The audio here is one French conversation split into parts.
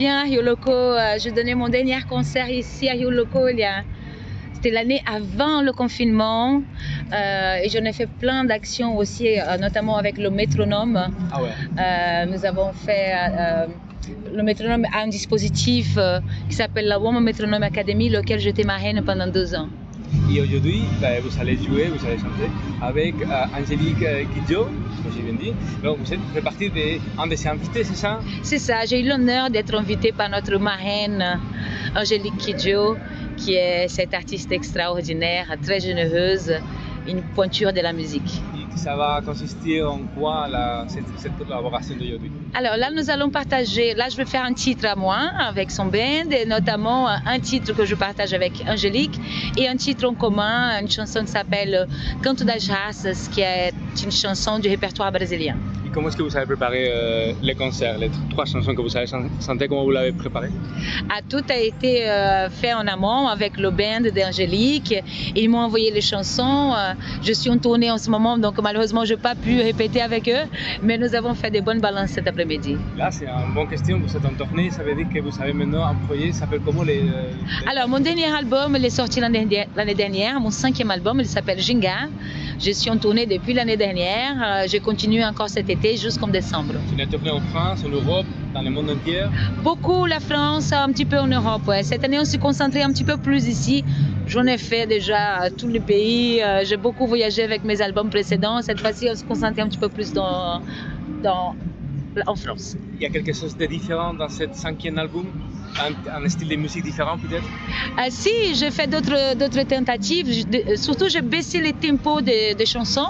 Bien, Rio Loco, je donnais mon dernier concert ici à Rio Loco c'était l'année avant le confinement et j'en ai fait plein d'actions aussi, notamment avec le métronome. Ah ouais. Nous avons fait, le métronome a un dispositif qui s'appelle la Woman Metronome Academy, lequel j'étais marraine pendant 2 ans. Et aujourd'hui, vous allez jouer, vous allez chanter avec Angélique Kidjo, comme j'ai bien dit. Donc vous faites partie d'un de ses invités, c'est ça? C'est ça, j'ai eu l'honneur d'être invitée par notre marraine Angélique Kidjo, qui est cette artiste extraordinaire, très généreuse, une pointure de la musique. Et ça va consister en quoi cette collaboration d'aujourd'hui? Alors là, nous allons partager, là je vais faire un titre à moi avec son band, et notamment un titre que je partage avec Angélique et un titre en commun, une chanson qui s'appelle Canto das Raças, qui est une chanson du répertoire brésilien. Et comment est-ce que vous avez préparé les concerts, les 3 chansons que vous avez chantées, comment vous l'avez préparé? Tout a été fait en amont avec le band d'Angélique. Ils m'ont envoyé les chansons. Je suis en tournée en ce moment, donc malheureusement je n'ai pas pu répéter avec eux, mais nous avons fait des bonnes balances cet après-midi. Là, c'est une bonne question, vous êtes en tournée, ça veut dire que vous avez maintenant un projet, ça s'appelle comment Alors, mon dernier album, il est sorti l'année dernière, mon 5e album, il s'appelle Ginga. Je suis en tournée depuis l'année dernière, je continue encore cet été jusqu'en décembre. Tu es tournée en France, en Europe, dans le monde entier? Beaucoup la France, un petit peu en Europe. Ouais. Cette année, on s'est concentré un petit peu plus ici. J'en ai fait déjà tous les pays. J'ai beaucoup voyagé avec mes albums précédents. Cette fois-ci, on se concentre un petit peu plus en France. Il y a quelque chose de différent dans ce 5e album? Un style de musique différent peut-être? Si, j'ai fait d'autres tentatives. Surtout, j'ai baissé les tempos des chansons.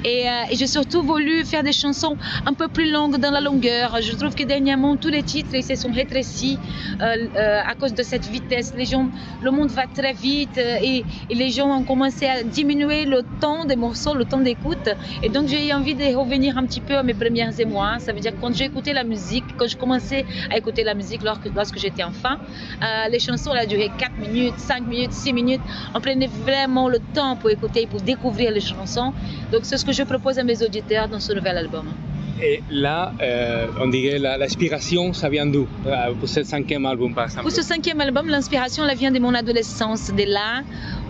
Et j'ai surtout voulu faire des chansons un peu plus longues dans la longueur. Je trouve que dernièrement, tous les titres ils se sont rétrécis à cause de cette vitesse. Le monde va très vite et les gens ont commencé à diminuer le temps des morceaux, le temps d'écoute. Et donc, j'ai eu envie de revenir un petit peu à mes premières émois. Ça veut dire que quand j'ai écouté la musique, quand je commençais à écouter la musique lorsque j'étais enfant, les chansons elles duraient 4 minutes, 5 minutes, 6 minutes. On prenait vraiment le temps pour écouter, pour découvrir les chansons. Donc, c'est ce que je propose à mes auditeurs dans ce nouvel album. Et là, on dirait l'inspiration, ça vient d'où pour ce 5e album par exemple? Pour ce 5e album, l'inspiration elle vient de mon adolescence, de là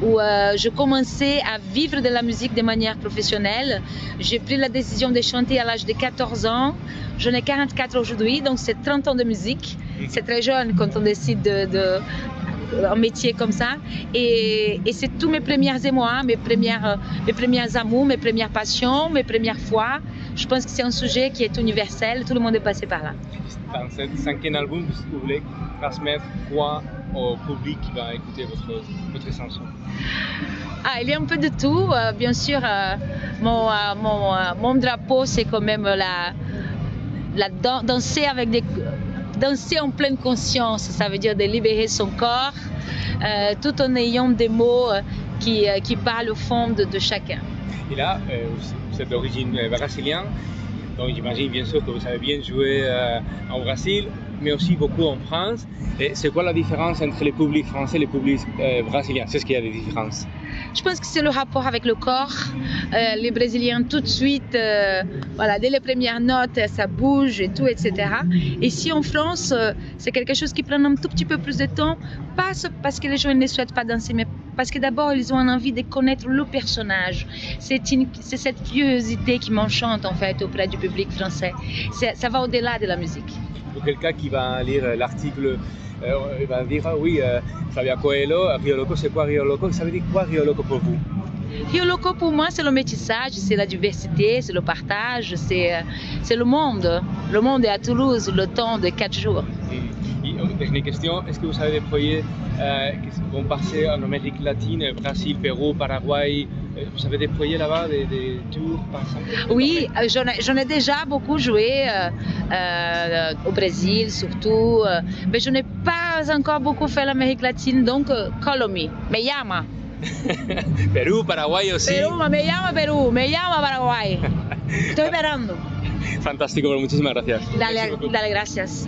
où je commençais à vivre de la musique de manière professionnelle. J'ai pris la décision de chanter à l'âge de 14 ans. J'en ai 44 aujourd'hui, donc c'est 30 ans de musique. C'est très jeune quand on décide un métier comme ça et c'est tous mes premières émois, mes premiers amours, mes premières passions, mes premières fois. Je pense que c'est un sujet qui est universel, tout le monde est passé par là. Dans ce 5e album, vous voulez transmettre quoi au public qui va écouter votre chanson? Il y a un peu de tout, bien sûr. Mon drapeau, c'est quand même danser en pleine conscience, ça veut dire de libérer son corps, tout en ayant des mots qui parlent au fond de chacun. Et là, vous êtes d'origine brésilienne, donc j'imagine bien sûr que vous avez bien joué au Brésil, mais aussi beaucoup en France. Et c'est quoi la différence entre le public français et le public brésilien? C'est ce qu'il y a des différences? Je pense que c'est le rapport avec le corps. Les Brésiliens, tout de suite, voilà, dès les premières notes, ça bouge et tout, etc. Ici en France, c'est quelque chose qui prend un tout petit peu plus de temps, pas parce que les gens ne souhaitent pas danser, mais parce que d'abord, ils ont envie de connaître le personnage. C'est cette curiosité qui m'enchante en fait auprès du public français. Ça va au-delà de la musique. Pour quelqu'un qui va lire l'article, il va dire oui, Flavia Coelho, Rio Loco, c'est quoi Rio Loco? Ça veut dire quoi Rio Loco pour vous? Rio Loco pour moi, c'est le métissage, c'est la diversité, c'est le partage, c'est le monde. Le monde est à Toulouse, le temps de 4 jours. Et une dernière question, est-ce que vous avez des projets qui vont passer en Amérique latine, Brésil, Pérou, Paraguay? Vous avez des projets là-bas, des tours par exemple? Oui, j'en ai déjà beaucoup joué au Brésil surtout, mais je n'ai pas encore beaucoup fait l'Amérique latine, donc call me llama. Perú, Paraguay aussi. Perú, me llama Perú, me llama Paraguay. Estoy esperando. Fantástico, muchísimas gracias. Dale, gracias.